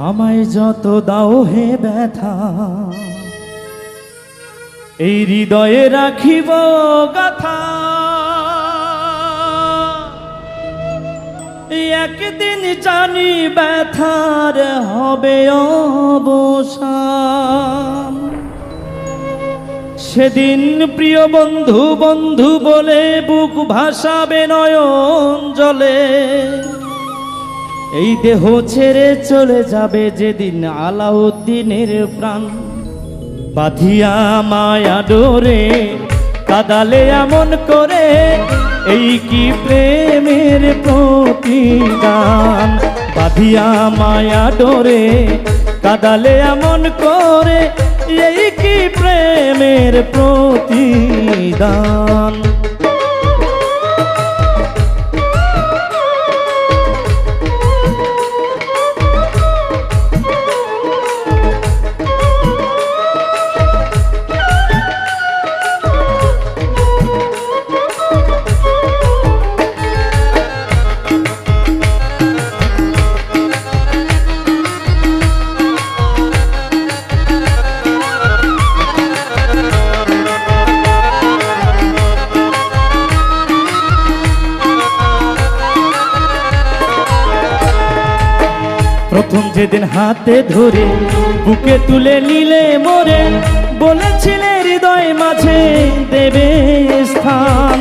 আমায় যত দাও হে ব্যথা, এই হৃদয়ে রাখিব গাথা। একদিন জানি ব্যথার হবে অবসান, সেদিন প্রিয় বন্ধু বন্ধু বলে বুক ভাসাবে নয়ন জলে। এই দেহ ছেড়ে চলে যাবে যেদিন আলাউদ্দিনের প্রাণ। বাঁধিয়া মায়া ডোরে কাদালে এমন করে, এই কি প্রেমের প্রতিদান। বাঁধিয়া মায়া ডোরে কাদালে এমন করে, এই কি প্রেমের প্রতিদান। প্রথম যেদিন হাতে ধরে বুকে তুলে নিলে মোরে, বলেছিলে হৃদয় মাঝে দেবে স্থান।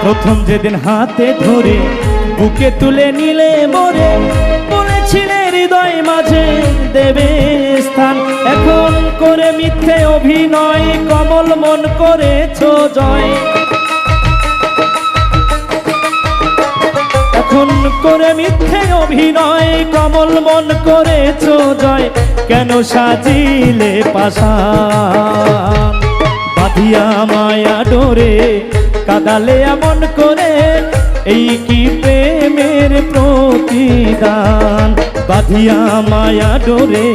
প্রথম যেদিন হাতে ধরে বুকে তুলে নিলে মোরে, বলেছিলে হৃদয় মাঝে দেবে স্থান। এখন করে মিথ্যে অভিনয় কমল মন করেছ জয়। এখন করে মিথ্যে অভিনয় কমল মন করেছ জয়। কেন সাজিলে পাশান, বাঁধিয়া মায়া ডোরে কাদালে এমন করে, এই কি প্রেমের প্রতিদান। বাঁধিয়া মায়া ডোরে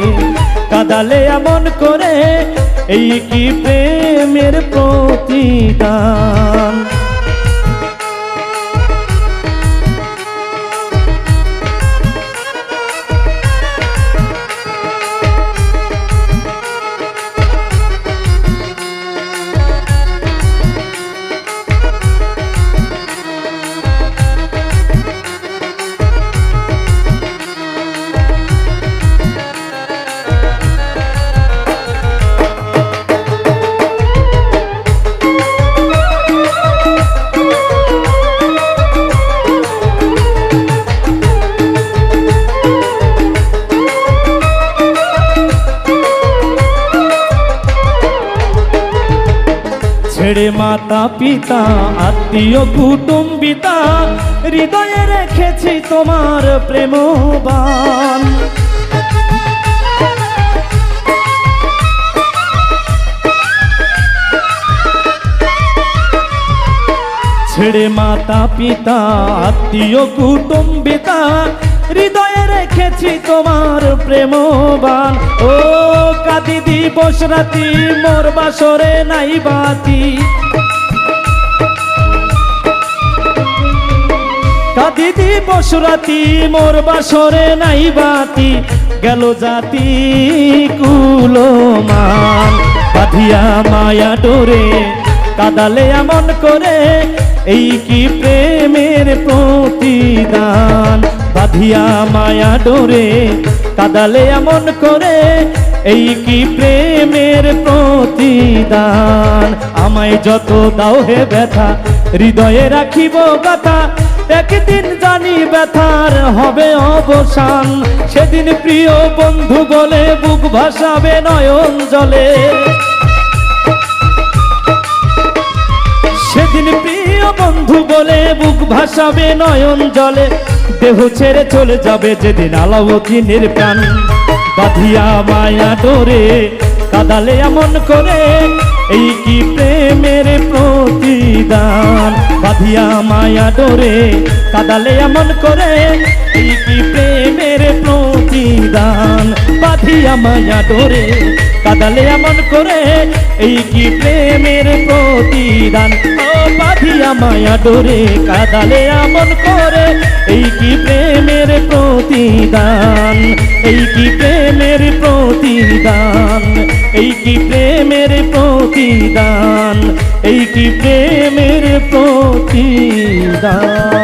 কাদালে এমন করে, এই কি প্রেমের প্রতিদান। ছেড়ে মাতা পিতা আত্মীয় কুটুম্বিতা, হৃদয়ে রেখেছি তোমার প্রেমবান। ছেড়ে মাতা পিতা আত্মীয় কুটুম্বিতা, হৃদয়ে রেখেছি তোমার প্রেমবান। ও কাঁদি দিবস রাতি মোর বাসরে নাই বাতি, কাঁদি দিবস রাতি মোর বাসরে নাই বাতি। গেল জাতি কুলমান, বাঁধিয়া মায়া ডোরে কাদালে এমন করে, এই কি প্রেমের প্রতিদান। বাঁধিয়া মায়া ডোরে কাদালে এমন করে, এই কি প্রেমের প্রতিদান। আমায় যত দাও হে ব্যথা, হৃদয়ে রাখিব গাথা। একদিন জানি ব্যথার হবে অবসান, সেদিন প্রিয় বন্ধু বলে বুক ভাসাবে নয়ন জলে। সেদিন প্রিয় বন্ধু বলে বুক ভাসাবে নয়ন জলে। দেহ ছেড়ে চলে যাবে যেদিন আলাউদ্দিনের প্রাণ। বাঁধিয়া মায়া ডোরে কাদালে এমন করে, এই কি প্রেমের প্রতিদান। বাঁধিয়া মায়া ডোরে কাদালে এমন করে, এই কি প্রেমের প্রতিদান। বাঁধিয়া মায়া ডোরে কাদালে এমন করে, এই কি প্রেমের প্রতিদান। ও বাঁধিয়া মায়া ডোরে কাদালে এমন করে, এই কি প্রেমের প্রতিদান, এই কি প্রেমের প্রতিদান, এই কি প্রেমের প্রতিদান, এই কি প্রেমের প্রতিদান।